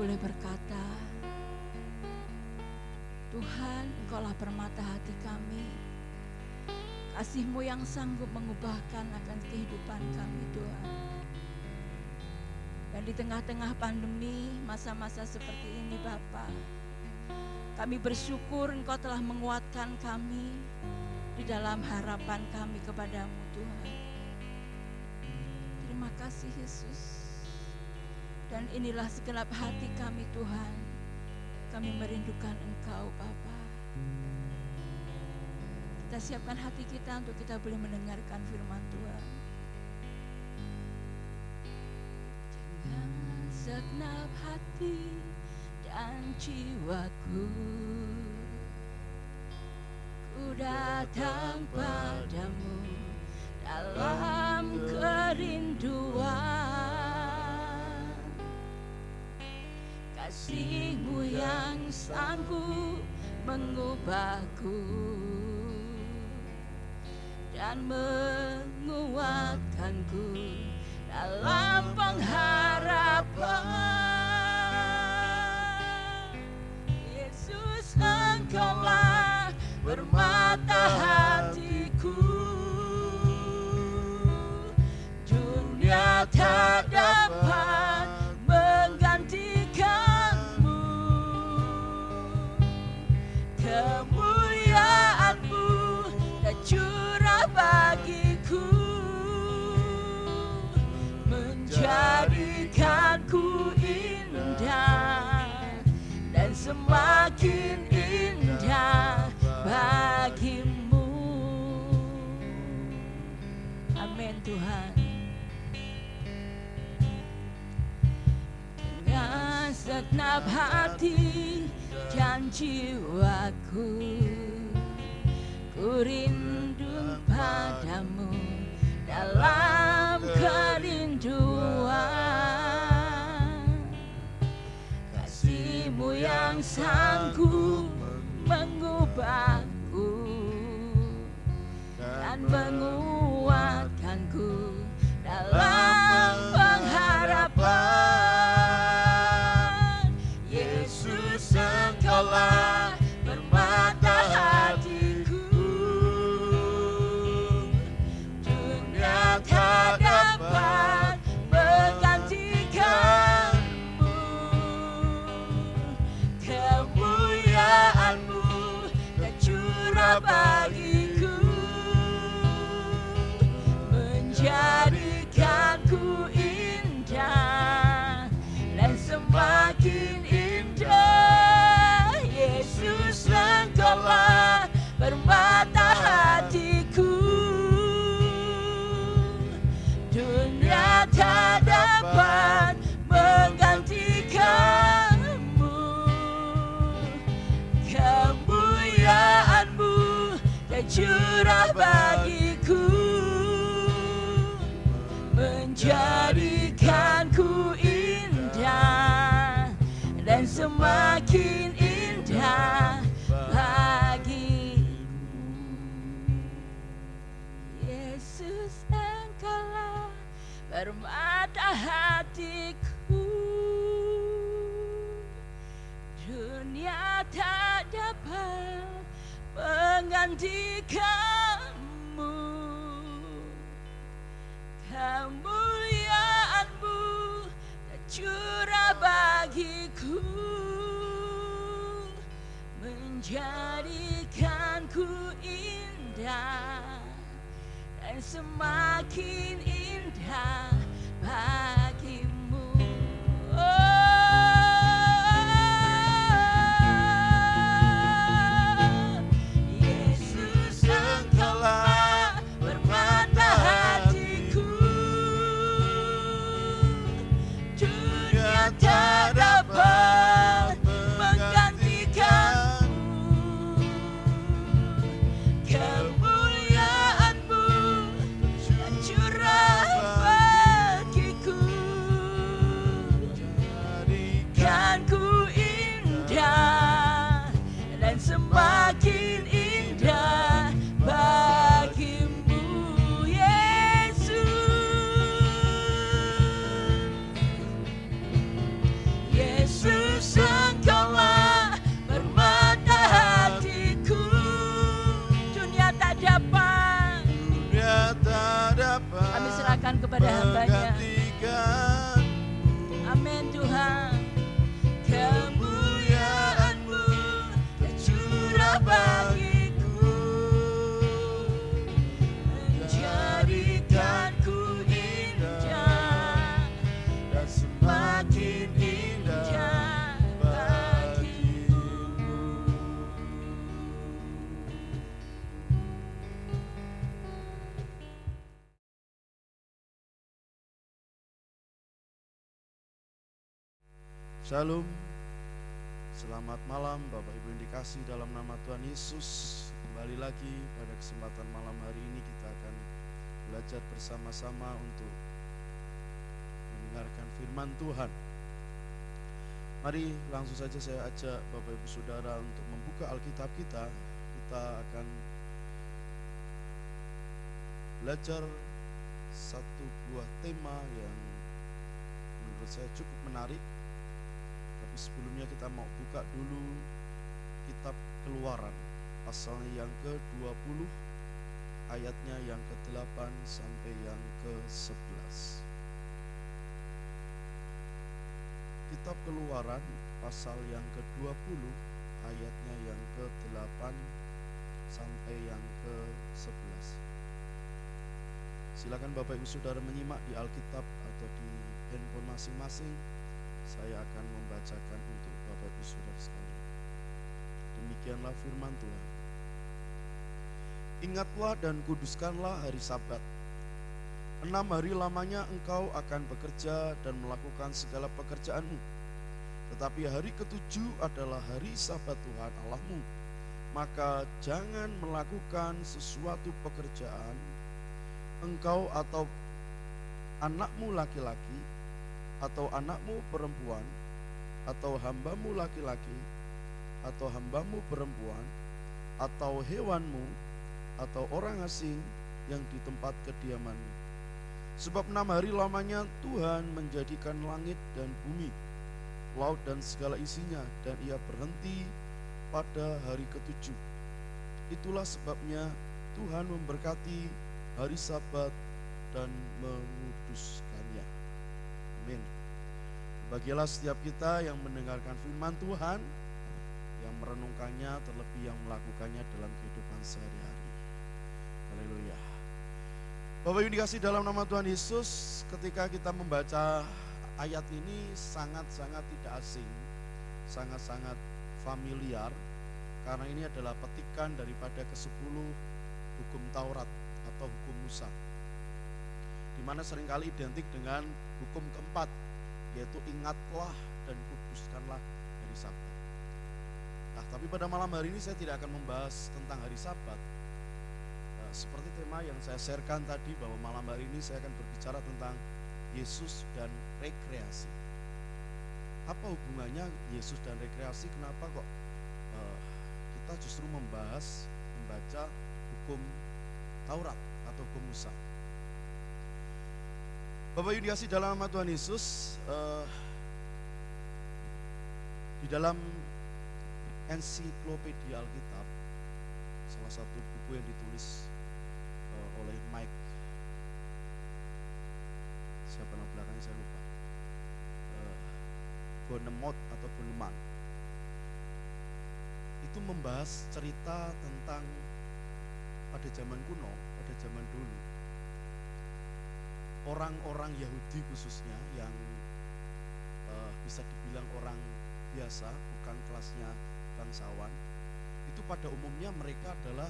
boleh berkata, Tuhan, Engkaulah permata hati kami. Kasih-Mu yang sanggup mengubahkan akan kehidupan kami, Tuhan. Dan di tengah-tengah pandemi, masa-masa seperti ini, Bapa, kami bersyukur Engkau telah menguatkan kami di dalam harapan kami kepadamu, Tuhan. Terima kasih, Yesus. Dan inilah segenap hati kami, Tuhan. Kami merindukan Engkau, Bapa. Kita siapkan hati kita untuk kita boleh mendengarkan firman Tuhan. Dengan segenap hati dan jiwaku, ku datang padamu dalam kerinduan. Kasih-Mu yang sanggup mengubahku dan menguatkanku dalam pengharapan. Yesus, Engkaulah permata hatiku. Dunia tak dapat menggantikanmu. Kemuliaan-Mu tercurah bagiku, menjadikanku indah dan semakin indah bagi-Mu. Amin, Tuhan. Dengan segenap hati dan jiwaku, ku rindu padamu dalam kerinduan. Kasih-Mu yang sanggup mengubahku dan menguatkanku dalam pengharapan. Yesus, Engkaulah permata hatiku. Dunia tak dapat menggantikanmu. Kemuliaan-Mu tercurah bagiku, menjadikanku indah dan semakin indah. Yesus, Engkaulah permata hatiku. Dunia tak dapat menggantikanmu. Kemuliaan-Mu tercurah bagiku, menjadikanku indah dan semakin indah bagimu. Yesus, Engkaulah permata hatiku. Dunia tak dapat menggantikanmu. Kemuliaan-Mu tercurah bagiku, menjadikanku indah dan semakin indah bagimu. Yesus, Engkaulah permata hatiku. Dunia tak dapat menggantikanmu. Kemuliaan-Mu tercurah bagiku, limpahkan kepada hamba-Nya. Menggantikan Amin Tuhan. Kemuliaan-Mu tercurah bagiku, menjadikanku indah dan semakin indah bagimu. Shalom. Selamat malam Bapak Ibu yang dikasihi dalam nama Tuhan Yesus. Kembali lagi pada kesempatan malam hari ini kita akan belajar bersama-sama untuk mendengarkan firman Tuhan. Mari langsung saja saya ajak Bapak Ibu Saudara untuk membuka Alkitab kita. Kita akan belajar satu buah tema yang menurut saya cukup menarik. Tapi sebelumnya kita mau buka dulu kitab Keluaran pasalnya yang ke-20, ayatnya yang ke-8 sampai yang ke-11. Kitab Keluaran pasal yang ke-20, ayatnya yang ke-8 sampai yang ke-11. Silakan Bapak Ibu Saudara menyimak di Alkitab atau di handphone masing-masing. Saya akan membacakan untuk Bapak Ibu Saudara sekalian. Demikianlah firman Tuhan. Ingatlah dan kuduskanlah hari Sabat. 6 hari lamanya engkau akan bekerja dan melakukan segala pekerjaanmu. Tetapi hari ke-7 adalah hari Sabat Tuhan Allahmu. Maka jangan melakukan sesuatu pekerjaan, engkau atau anakmu laki-laki, atau anakmu perempuan, atau hambamu laki-laki, atau hambamu perempuan, atau hewanmu, atau orang asing yang di tempat kediamanmu. Sebab 6 hari lamanya Tuhan menjadikan langit dan bumi, laut dan segala isinya, dan ia berhenti pada hari ke-7. Itulah sebabnya Tuhan memberkati hari Sabat dan menguduskannya. Amin. Bagilah setiap kita yang mendengarkan firman Tuhan, yang merenungkannya, terlebih yang melakukannya dalam kehidupan sehari-hari. Haleluya. Bapak Ibu dikasih dalam nama Tuhan Yesus, ketika kita membaca ayat ini sangat-sangat tidak asing, sangat-sangat familiar, karena ini adalah petikan daripada ke-10 hukum Taurat atau hukum Musa, di mana seringkali identik dengan hukum keempat, yaitu ingatlah dan kuduskanlah hari Sabat. Nah, tapi pada malam hari ini saya tidak akan membahas tentang hari Sabat. Seperti tema yang saya sharekan tadi, bahwa malam hari ini saya akan berbicara tentang Yesus dan rekreasi. Apa hubungannya Yesus dan rekreasi? Kenapa kok kita justru membaca hukum Taurat atau hukum Musa? Bapak Ibu dikasih dalam nama Tuhan Yesus, di dalam ensiklopedia Alkitab, salah satu buku yang ditulis oleh Mike, siapa nama belakangnya saya lupa, Bonemot atau Boneman, itu membahas cerita tentang pada zaman kuno, pada zaman dulu, orang-orang Yahudi khususnya yang bisa dibilang orang biasa, bukan kelasnya bangsawan, itu pada umumnya mereka adalah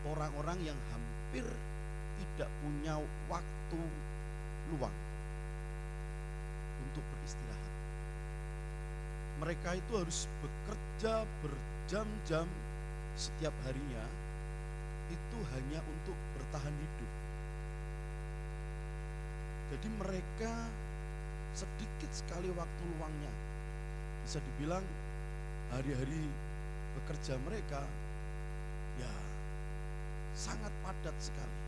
orang-orang yang hampir tidak punya waktu luang untuk beristirahat. Mereka itu harus bekerja berjam-jam setiap harinya, itu hanya untuk bertahan hidup. Jadi mereka sedikit sekali waktu luangnya. Bisa dibilang hari-hari bekerja mereka ya sangat padat sekali,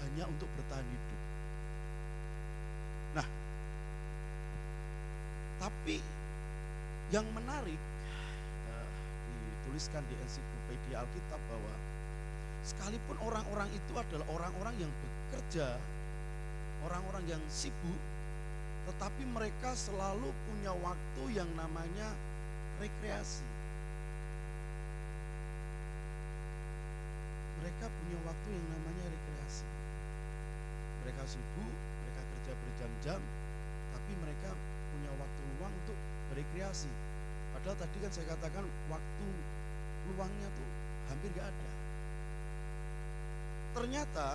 hanya untuk bertahan hidup. Nah, tapi yang menarik dituliskan di ensiklopedia Alkitab bahwa sekalipun orang-orang itu adalah orang-orang yang bekerja orang-orang yang sibuk, tetapi mereka selalu punya waktu yang namanya rekreasi. Mereka punya waktu yang namanya rekreasi. Mereka sibuk, mereka kerja berjam-jam, tapi mereka punya waktu luang untuk berekreasi. Padahal tadi kan saya katakan waktu luangnya tuh hampir gak ada. Ternyata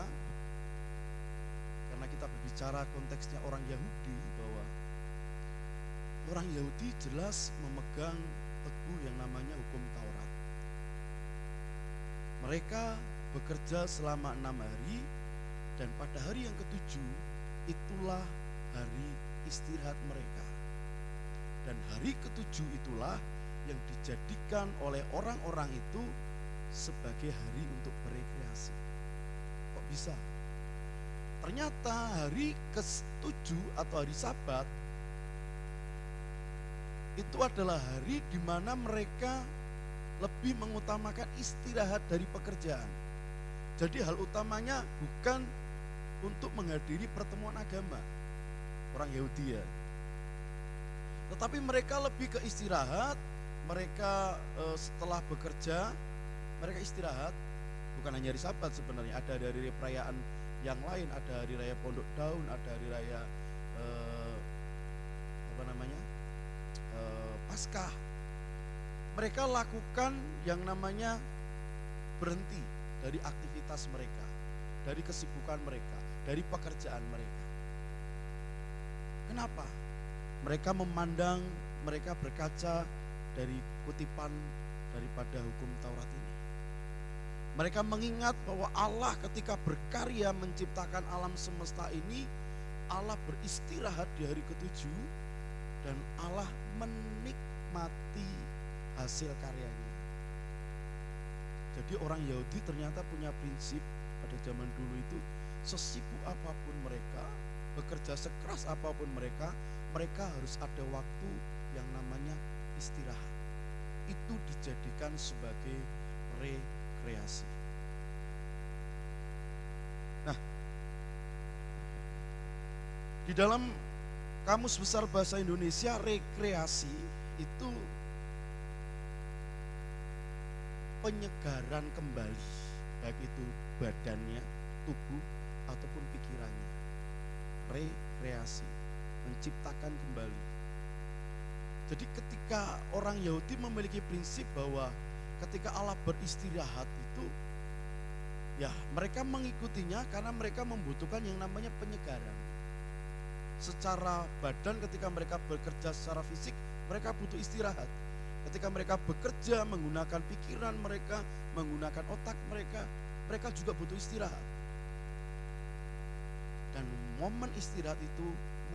karena kita berbicara konteksnya orang Yahudi, bahwa orang Yahudi jelas memegang teguh yang namanya hukum Taurat. Mereka bekerja selama 6 hari, dan pada hari yang ketujuh itulah hari istirahat mereka. Dan hari ketujuh itulah yang dijadikan oleh orang-orang itu sebagai hari untuk berekreasi. Kok bisa? Ternyata hari ke-7 atau hari Sabat itu adalah hari di mana mereka lebih mengutamakan istirahat dari pekerjaan. Jadi hal utamanya bukan untuk menghadiri pertemuan agama orang Yahudi ya, tetapi mereka lebih ke istirahat. Mereka setelah bekerja mereka istirahat. Bukan hanya hari Sabat sebenarnya, ada dari perayaan yang lain, ada hari raya Pondok Daun, ada hari raya Paskah. Mereka lakukan yang namanya berhenti dari aktivitas mereka, dari kesibukan mereka, dari pekerjaan mereka. Kenapa? Mereka memandang, mereka berkaca dari kutipan daripada hukum Taurat ini. Mereka mengingat bahwa Allah ketika berkarya menciptakan alam semesta ini, Allah beristirahat di hari ketujuh dan Allah menikmati hasil karyanya. Jadi orang Yahudi ternyata punya prinsip pada zaman dulu itu, sesibuk apapun mereka, bekerja sekeras apapun mereka, mereka harus ada waktu yang namanya istirahat. Itu dijadikan sebagai rekreasi. Nah, di dalam Kamus Besar Bahasa Indonesia, rekreasi itu penyegaran kembali, baik itu badannya, tubuh, ataupun pikirannya. Rekreasi, menciptakan kembali. Jadi ketika orang Yahudi memiliki prinsip bahwa ketika Allah beristirahat itu, ya mereka mengikutinya karena mereka membutuhkan yang namanya penyegaran. Secara badan ketika mereka bekerja secara fisik, mereka butuh istirahat. Ketika mereka bekerja menggunakan pikiran mereka, menggunakan otak mereka, mereka juga butuh istirahat. Dan momen istirahat itu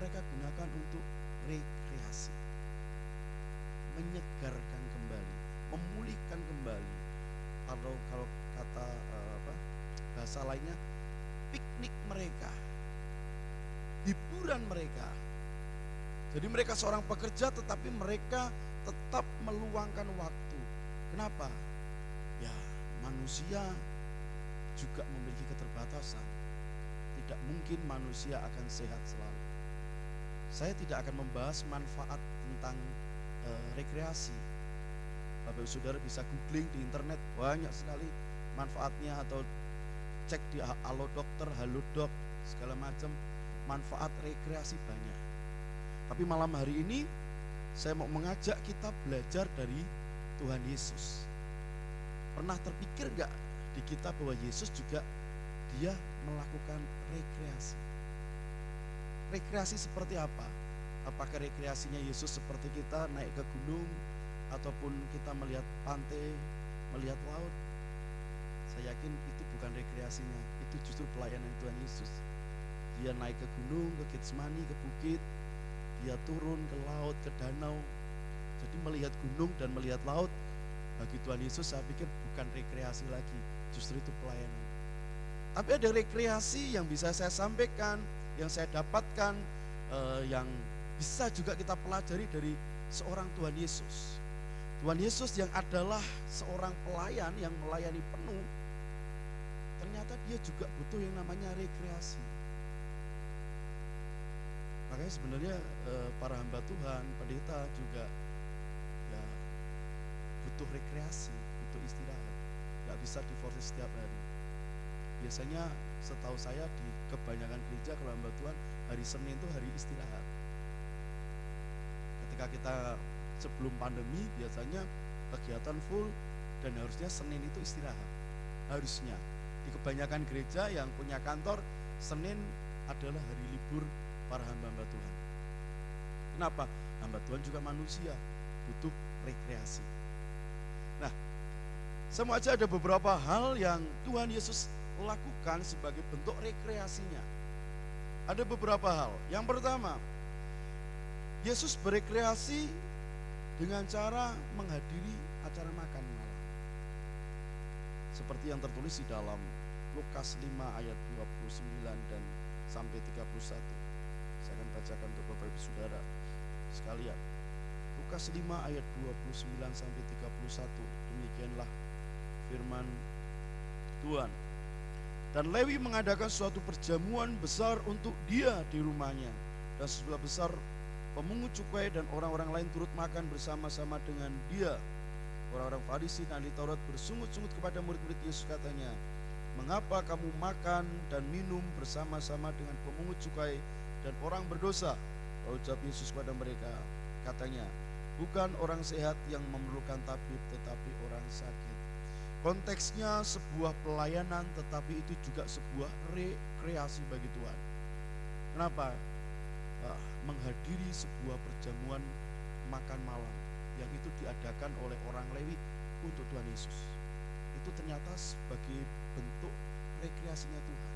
mereka gunakan untuk rekreasi, menyegarkan kembali, memulihkan kembali. Kalau kata bahasa lainnya, piknik mereka, hiburan mereka. Jadi mereka seorang pekerja, tetapi mereka tetap meluangkan waktu. Kenapa? Ya, manusia juga memiliki keterbatasan. Tidak mungkin manusia akan sehat selalu. Saya tidak akan membahas manfaat tentang rekreasi. Bapak Saudara bisa googling di internet, banyak sekali manfaatnya, atau cek di Halodoc, Halodoc, segala macam manfaat rekreasi banyak. Tapi malam hari ini saya mau mengajak kita belajar dari Tuhan Yesus. Pernah terpikir gak di kita bahwa Yesus juga dia melakukan rekreasi? Rekreasi seperti apa? Apakah rekreasinya Yesus seperti kita naik ke gunung, ataupun kita melihat pantai, melihat laut? Saya yakin itu bukan rekreasinya, itu justru pelayanan Tuhan Yesus. Dia naik ke gunung, ke Getsemani, ke bukit, dia turun ke laut, ke danau. Jadi melihat gunung dan melihat laut, bagi Tuhan Yesus saya pikir bukan rekreasi lagi, justru itu pelayanan. Tapi ada rekreasi yang bisa saya sampaikan, yang saya dapatkan, yang bisa juga kita pelajari dari seorang Tuhan Yesus. Tuhan Yesus yang adalah seorang pelayan yang melayani penuh, ternyata dia juga butuh yang namanya rekreasi. Makanya sebenarnya para hamba Tuhan, pendeta juga ya butuh rekreasi, butuh istirahat. Nggak bisa diforsir setiap hari. Biasanya setahu saya di kebanyakan gereja kalau hamba Tuhan hari Senin itu hari istirahat. Ketika kita sebelum pandemi biasanya kegiatan full dan harusnya Senin itu istirahat. Harusnya di kebanyakan gereja yang punya kantor Senin adalah hari libur para hamba-hamba Tuhan. Kenapa? Hamba Tuhan juga manusia, butuh rekreasi. Nah, sama aja ada beberapa hal yang Tuhan Yesus lakukan sebagai bentuk rekreasinya. Ada beberapa hal. Yang pertama, Yesus berekreasi dengan cara menghadiri acara makan malam. Seperti yang tertulis di dalam Lukas 5 ayat 29 dan sampai 31. Saya akan bacakan untuk Bapak Ibu Saudara sekalian. Lukas 5 ayat 29 sampai 31. Demikianlah firman Tuhan. Dan Lewi mengadakan suatu perjamuan besar untuk dia di rumahnya. Dan sebelah besar pemungut cukai dan orang-orang lain turut makan bersama-sama dengan dia. Orang-orang Farisi dan ahli Taurat bersungut-sungut kepada murid-murid Yesus, katanya, mengapa kamu makan dan minum bersama-sama dengan pemungut cukai dan orang berdosa? Lalu jawab Yesus kepada mereka, katanya, bukan orang sehat yang memerlukan tabib, tetapi orang sakit. Konteksnya sebuah pelayanan, tetapi itu juga sebuah rekreasi bagi Tuhan. Kenapa? Menghadiri sebuah perjamuan makan malam yang itu diadakan oleh orang Lewi untuk Tuhan Yesus. Itu ternyata sebagai bentuk rekreasinya Tuhan.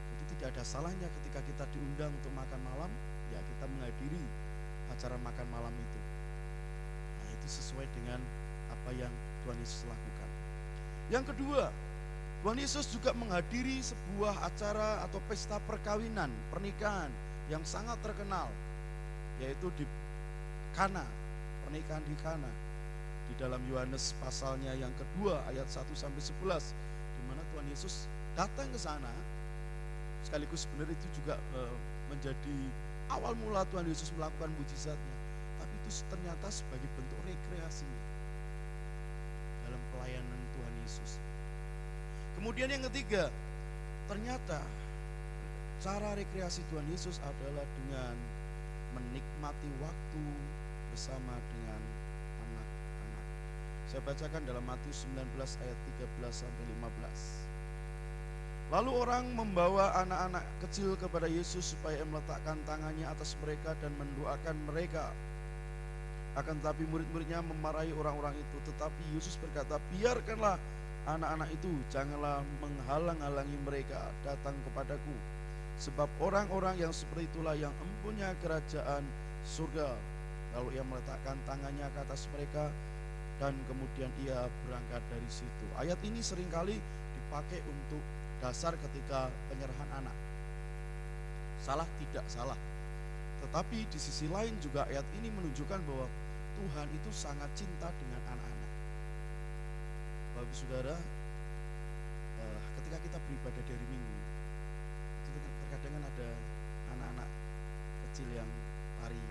Jadi tidak ada salahnya ketika kita diundang untuk makan malam, ya kita menghadiri acara makan malam itu. Nah, itu sesuai dengan apa yang Tuhan Yesus lakukan. Yang kedua, Tuhan Yesus juga menghadiri sebuah acara atau pesta perkawinan, pernikahan yang sangat terkenal, yaitu di Kana, pernikahan di Kana. Di dalam Yohanes pasalnya yang kedua ayat 1 sampai 11, di mana Tuhan Yesus datang ke sana. Sekaligus sebenarnya itu juga menjadi awal mula Tuhan Yesus melakukan mujizatnya. Tapi itu ternyata sebagai bentuk rekreasinya dalam pelayanan Tuhan Yesus. Kemudian yang ketiga, ternyata cara rekreasi Tuhan Yesus adalah dengan menikmati waktu bersama dengan anak-anak. Saya bacakan dalam Matius 19 ayat 13 sampai 15. Lalu orang membawa anak-anak kecil kepada Yesus supaya meletakkan tangannya atas mereka dan mendoakan mereka. Akan tetapi murid-muridnya memarahi orang-orang itu. Tetapi Yesus berkata, biarkanlah anak-anak itu, janganlah menghalang-halangi mereka datang kepadaku. Sebab orang-orang yang seperti itulah yang empunya kerajaan surga. Lalu ia meletakkan tangannya ke atas mereka dan kemudian ia berangkat dari situ. Ayat ini seringkali dipakai untuk dasar ketika penyerahan anak. Salah tidak salah. Tetapi di sisi lain juga ayat ini menunjukkan bahwa Tuhan itu sangat cinta dengan anak-anak. Bapak Saudara, ketika kita beribadah di hari Minggu, itu terkadang ada anak-anak kecil yang lari.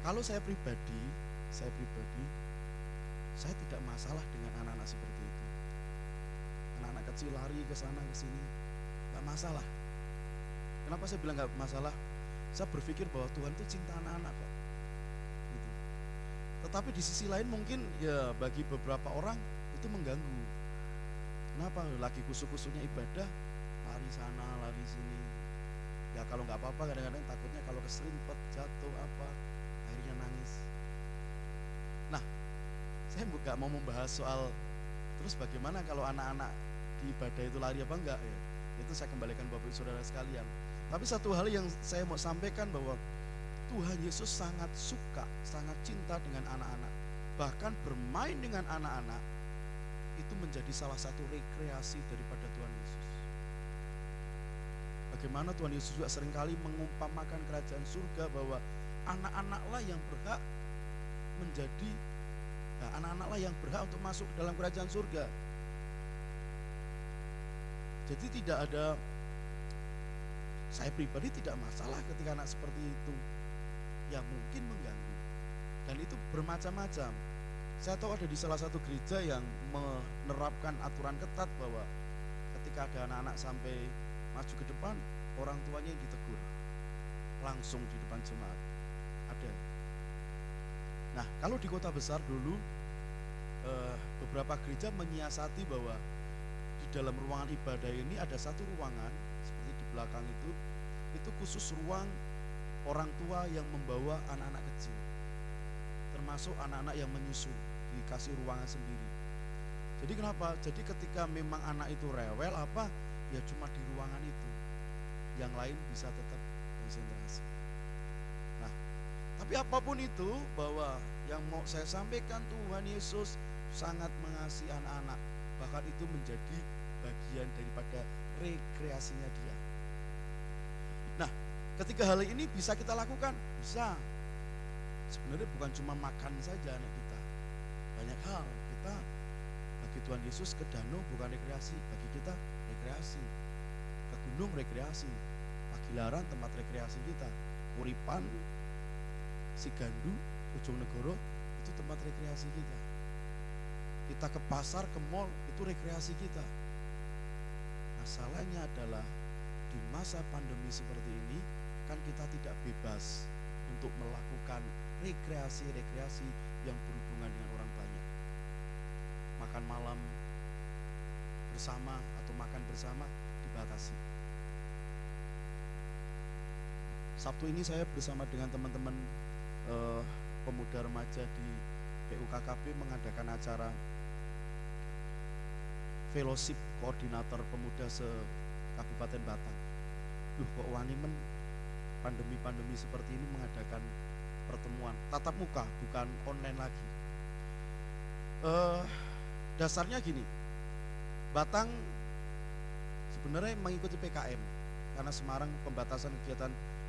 Kalau saya pribadi, saya tidak masalah dengan anak-anak seperti itu. Anak-anak kecil lari ke sana ke sini, nggak masalah. Kenapa saya bilang nggak masalah? Saya berpikir bahwa Tuhan itu cinta anak-anak kok. Gitu. Tetapi di sisi lain mungkin ya bagi beberapa orang itu mengganggu. Kenapa? Lagi kusuk-kusuknya ibadah, lari sana, lari sini. Ya kalau nggak apa-apa, kadang-kadang takutnya kalau keserimpet, jatuh apa, akhirnya nangis. Nah, saya nggak mau membahas soal terus bagaimana kalau anak-anak di ibadah itu lari apa enggak ya. Itu saya kembalikan Bapak Saudara sekalian. Tapi satu hal yang saya mau sampaikan bahwa Tuhan Yesus sangat suka, sangat cinta dengan anak-anak. Bahkan bermain dengan anak-anak itu menjadi salah satu rekreasi daripada Tuhan Yesus. Bagaimana Tuhan Yesus juga seringkali mengumpamakan kerajaan surga bahwa anak-anaklah yang berhak menjadi, anak-anaklah yang berhak untuk masuk dalam kerajaan surga. Jadi tidak ada Saya pribadi tidak masalah ketika anak seperti itu. Ya mungkin mengganggu. Dan itu bermacam-macam. Saya tahu ada di salah satu gereja yang menerapkan aturan ketat bahwa ketika ada anak-anak sampai maju ke depan, orang tuanya yang ditegur langsung di depan jemaat. Ada. Nah, kalau di kota besar dulu beberapa gereja menyiasati bahwa di dalam ruangan ibadah ini ada satu ruangan seperti di belakang itu khusus ruang orang tua yang membawa anak-anak kecil, termasuk anak-anak yang menyusu, dikasih ruangan sendiri. Jadi kenapa? Jadi ketika memang anak itu rewel ya cuma di ruangan itu, yang lain bisa tetap konsentrasi. Nah, tapi apapun itu, bahwa yang mau saya sampaikan, Tuhan Yesus sangat mengasihi anak-anak, bahkan itu menjadi bagian daripada rekreasinya dia. Nah, ketika hal ini bisa kita lakukan, bisa. Sebenarnya bukan cuma makan saja anak kita, banyak hal. Kita bagi Tuhan Yesus ke danau bukan rekreasi, bagi kita rekreasi. Ke gunung rekreasi, Pagilaran tempat rekreasi kita, Uripan, Sigandu, Bojonegoro itu tempat rekreasi kita. Kita ke pasar, ke mall, itu rekreasi kita. Masalahnya adalah di masa pandemi seperti ini kan kita tidak bebas untuk melakukan rekreasi-rekreasi yang berhubungan dengan orang banyak. Makan malam bersama atau makan bersama dibatasi. Sabtu ini saya bersama dengan teman-teman pemuda remaja di PUKKB mengadakan acara fellowship koordinator pemuda se-Kabupaten Batang. Kok wani pandemi seperti ini mengadakan pertemuan tatap muka, bukan online lagi. Dasarnya gini, Batang sebenarnya mengikuti PKM karena Semarang pembatasan kegiatan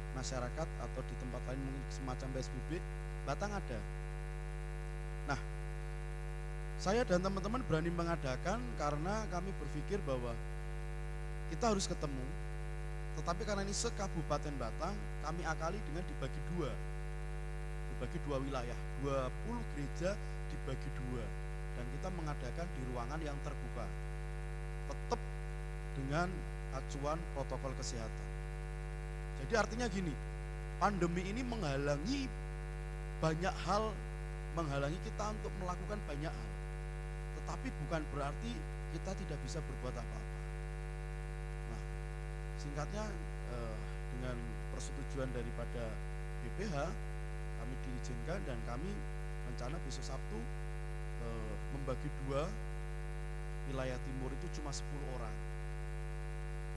masyarakat atau di tempat lain mungkin semacam PSBB, Batang ada. Nah, saya dan teman-teman berani mengadakan karena kami berpikir bahwa kita harus ketemu. Tetapi karena ini se-Kabupaten Batang, kami akali dengan dibagi dua wilayah, 20 gereja dibagi dua, dan kita mengadakan di ruangan yang terbuka, tetap dengan acuan protokol kesehatan. Jadi artinya gini, pandemi ini menghalangi banyak hal, menghalangi kita untuk melakukan banyak hal. Tetapi bukan berarti kita tidak bisa berbuat apa-apa. Nah, singkatnya dengan persetujuan daripada BPH, kami diizinkan dan kami rencana besok Sabtu membagi dua wilayah timur itu cuma 10 orang.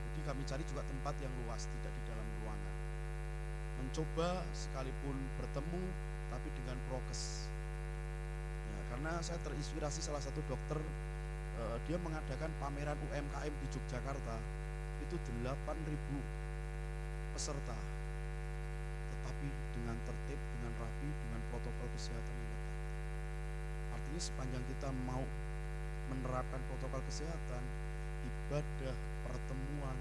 Jadi kami cari juga tempat yang luas, tidak di dalam ruangan. Mencoba sekalipun bertemu tapi dengan prokes. Ya, karena saya terinspirasi salah satu dokter, dia mengadakan pameran UMKM di Yogyakarta, itu 8.000 peserta. Tetapi dengan tertib, dengan rapi, dengan protokol kesehatan yang ketat. Artinya sepanjang kita mau menerapkan protokol kesehatan, ibadah, pertemuan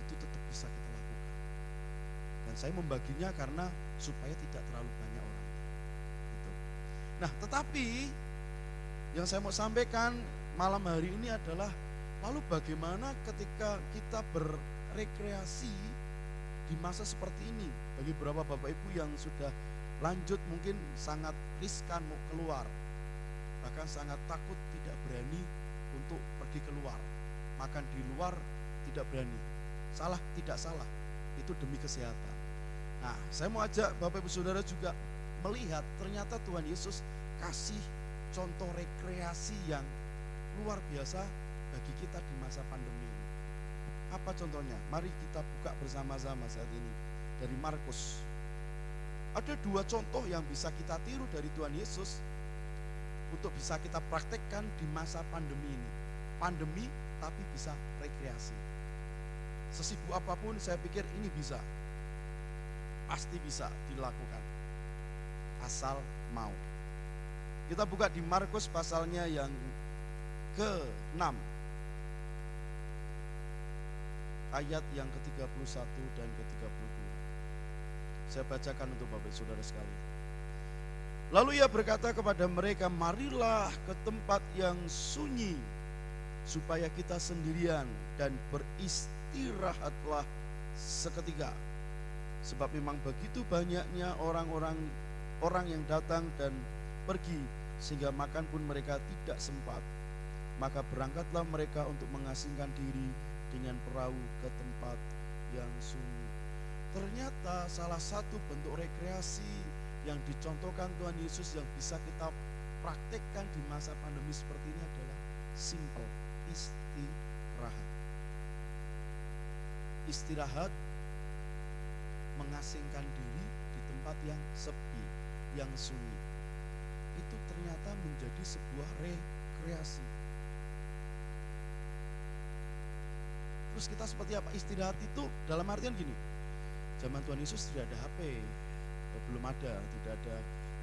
itu tetap bisa kita lakukan. Dan saya membaginya karena supaya tidak terlalu banyak orang. Gitu. Nah, tetapi yang saya mau sampaikan malam hari ini adalah lalu bagaimana ketika kita berrekreasi di masa seperti ini. Bagi beberapa Bapak Ibu yang sudah lanjut mungkin sangat riskan mau keluar, bahkan sangat takut, tidak berani untuk pergi keluar, makan di luar tidak berani. Salah tidak salah, itu demi kesehatan. Nah, saya mau ajak Bapak Ibu Saudara juga melihat ternyata Tuhan Yesus kasih contoh rekreasi yang luar biasa bagi kita di masa pandemi ini. Apa contohnya? Mari kita buka bersama-sama saat ini dari Markus. Ada 2 contoh yang bisa kita tiru dari Tuhan Yesus untuk bisa kita praktekkan di masa pandemi ini. Pandemi tapi bisa rekreasi. Sesibuk apapun saya pikir ini bisa. Pasti bisa dilakukan. Asal mau. Kita buka di Markus pasalnya yang ke-6. ayat yang ke-31 dan ke-32. Saya bacakan untuk Bapak Saudara sekalian. Lalu ia berkata kepada mereka, marilah ke tempat yang sunyi, supaya kita sendirian dan beristirahatlah seketika. Sebab memang begitu banyaknya orang yang datang dan pergi, sehingga makan pun mereka tidak sempat. Maka berangkatlah mereka untuk mengasingkan diri dengan perahu ke tempat yang sunyi. Ternyata salah satu bentuk rekreasi yang dicontohkan Tuhan Yesus yang bisa kita praktekkan di masa pandemi seperti ini adalah simple, istirahat. Istirahat, mengasingkan diri di tempat yang sepi, yang sunyi. Itu ternyata menjadi sebuah rekreasi. Terus kita seperti apa? Istirahat itu dalam artian gini, zaman Tuhan Yesus tidak ada HP, belum ada, tidak ada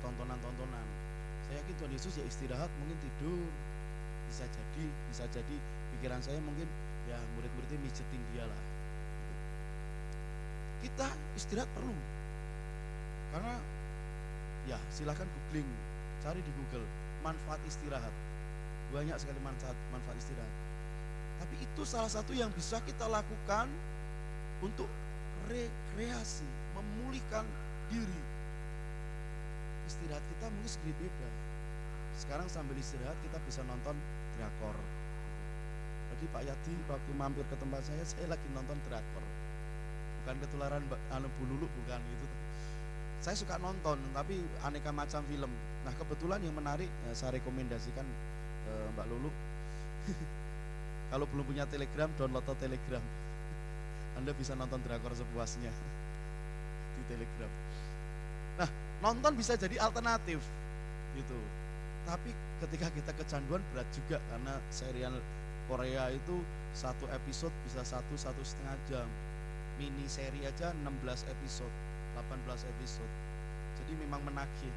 tontonan-tontonan. Saya yakin Tuhan Yesus ya istirahat, mungkin tidur, bisa jadi pikiran saya mungkin ya murid-muridnya mijetin dia lah. Kita istirahat perlu, karena ya silahkan googling, cari di Google manfaat istirahat, banyak sekali manfaat istirahat. Tapi itu salah satu yang bisa kita lakukan untuk rekreasi, memulihkan diri. Istirahat kita mungkin sedikit beda. Sekarang sambil istirahat kita bisa nonton drakor. Tadi Pak Yadi waktu mampir ke tempat saya lagi nonton drakor. Bukan ketularan Bu Lulu, bukan gitu. Saya suka nonton, tapi aneka macam film. Nah kebetulan yang menarik, ya, saya rekomendasikan Mbak Lulu. Kalau belum punya Telegram, download Telegram. Anda bisa nonton drakor sepuasnya di Telegram. Nah, nonton bisa jadi alternatif gitu. Tapi ketika kita kecanduan berat juga, karena serial Korea itu satu episode bisa 1,5 jam. Mini seri aja 16 episode, 18 episode. Jadi memang menagih.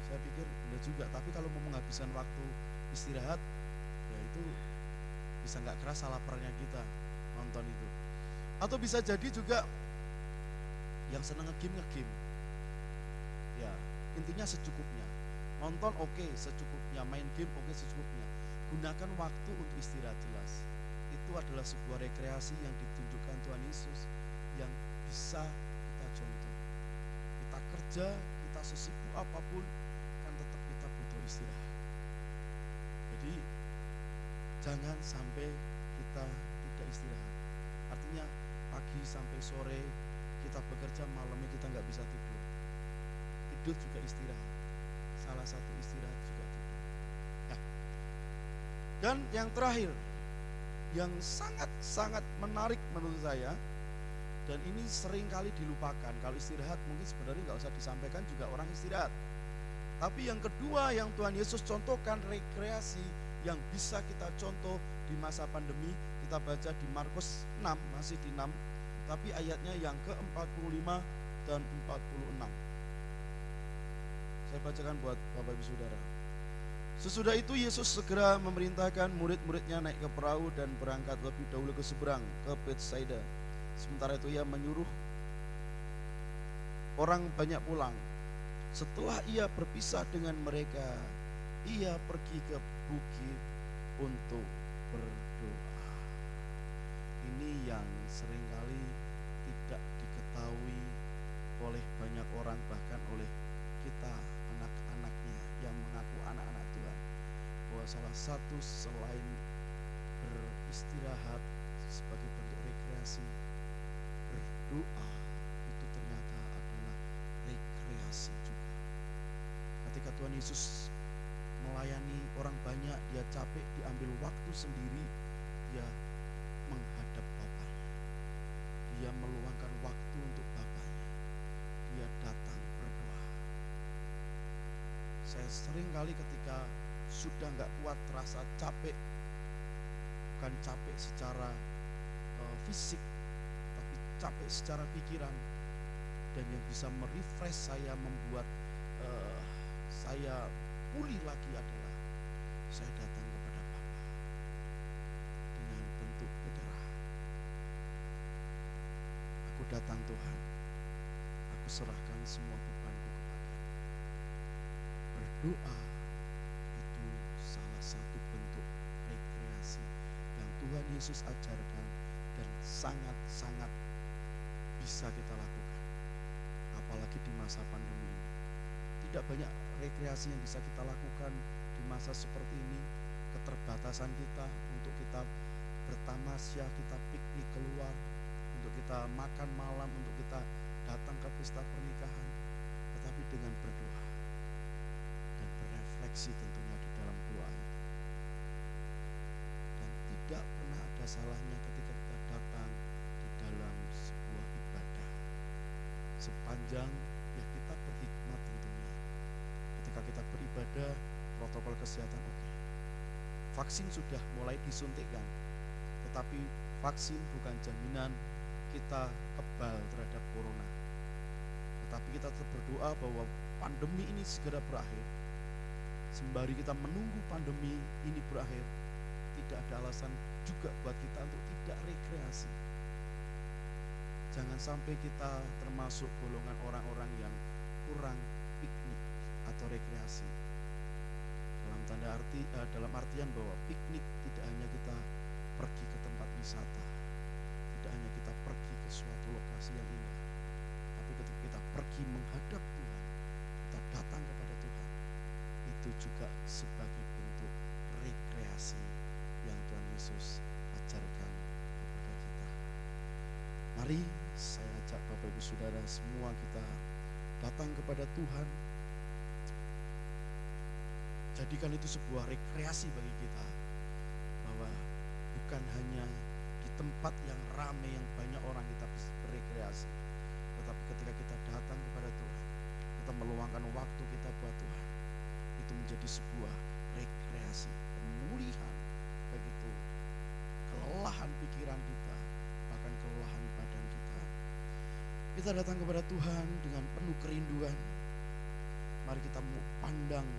Saya pikir benar juga, tapi kalau mau menghabiskan waktu istirahat, ya itu bisa nggak kerasa laparnya kita nonton itu. Atau bisa jadi juga yang seneng nge-game. Ya, intinya secukupnya. Nonton oke, secukupnya, main game oke, secukupnya. Gunakan waktu untuk istirahat jelas. Itu adalah sebuah rekreasi yang ditunjukkan Tuhan Yesus yang bisa kita contoh. Kita kerja, kita sesibuk apapun, kan tetap kita butuh istirahat. Jadi jangan sampai kita tidak istirahat. Artinya pagi sampai sore kita bekerja, malamnya kita nggak bisa tidur. Tidur juga istirahat. Salah satu istirahat juga tidur. Ya. Dan yang terakhir, yang sangat menarik menurut saya, dan ini sering kali dilupakan. Kalau istirahat mungkin sebenarnya nggak usah disampaikan, juga orang istirahat. Tapi yang kedua yang Tuhan Yesus contohkan, rekreasi yang bisa kita contoh di masa pandemi, kita baca di Markus 6, masih di 6, tapi ayatnya yang ke-45 dan 46. Saya bacakan buat Bapak Ibu Saudara. Sesudah itu Yesus segera memerintahkan murid-muridnya naik ke perahu dan berangkat lebih dahulu ke seberang, ke Betsaida. Sementara itu ia menyuruh orang banyak pulang. Setelah ia berpisah dengan mereka, ia pergi ke bukit untuk berdoa. Ini yang seringkali tidak diketahui oleh banyak orang, bahkan oleh kita anak-anaknya yang mengaku anak-anak Tuhan, bahwa salah satu selain beristirahat sebagai bentuk rekreasi, berdoa itu ternyata adalah rekreasi juga. Ketika Tuhan Yesus melayani orang banyak, dia capek, diambil waktu sendiri, dia menghadap Bapaknya, dia meluangkan waktu untuk Bapaknya, dia datang berdoa. Saya sering kali ketika sudah nggak kuat, terasa capek, bukan capek secara fisik, tapi capek secara pikiran, dan yang bisa merefresh saya, membuat saya pulih lagi adalah saya datang kepada Bapa dengan bentuk berdoa. datang Tuhan, aku serahkan semua bebanku kepadamu. Berdoa itu salah satu bentuk rekreasi yang Tuhan Yesus ajarkan dan sangat-sangat bisa kita lakukan. Apalagi di masa pandemi ini. Tidak banyak rekreasi yang bisa kita lakukan di masa seperti ini. Keterbatasan kita untuk kita bertamasya, kita piknik keluar, untuk kita makan malam, untuk kita datang ke pesta pernikahan. Tetapi dengan berdoa dan berefleksi tentunya di dalam doa itu. Dan tidak pernah ada salahnya ketika kita datang di dalam sebuah ibadah. Sepanjang ya kita berhikmat tentunya. Ketika kita beribadah, protokol kesehatan oke. Vaksin sudah mulai disuntikkan, tetapi vaksin bukan jaminan kita kebal terhadap corona. Tetapi kita tetap berdoa bahwa pandemi ini segera berakhir. Sembari kita menunggu pandemi ini berakhir, tidak ada alasan juga buat kita untuk tidak rekreasi. Jangan sampai kita termasuk golongan orang-orang yang kurang piknik atau rekreasi. Dalam artian bahwa piknik tidak hanya kita pergi ke tempat wisata, tidak hanya kita pergi ke suatu lokasi yang indah, tapi ketika kita pergi menghadap Tuhan, kita datang kepada Tuhan, itu juga sebagai bentuk rekreasi yang Tuhan Yesus ajarkan kepada kita. Mari saya ajak Bapak Ibu Saudara semua kita datang kepada Tuhan. Jadikan itu sebuah rekreasi bagi kita, bahwa bukan hanya di tempat yang ramai yang banyak orang kita berrekreasi, tetapi ketika kita datang kepada Tuhan, kita meluangkan waktu kita buat Tuhan, itu menjadi sebuah rekreasi, pemulihan, baik itu kelelahan pikiran kita, bahkan kelelahan badan kita. Kita datang kepada Tuhan dengan penuh kerinduan. Mari kita pandang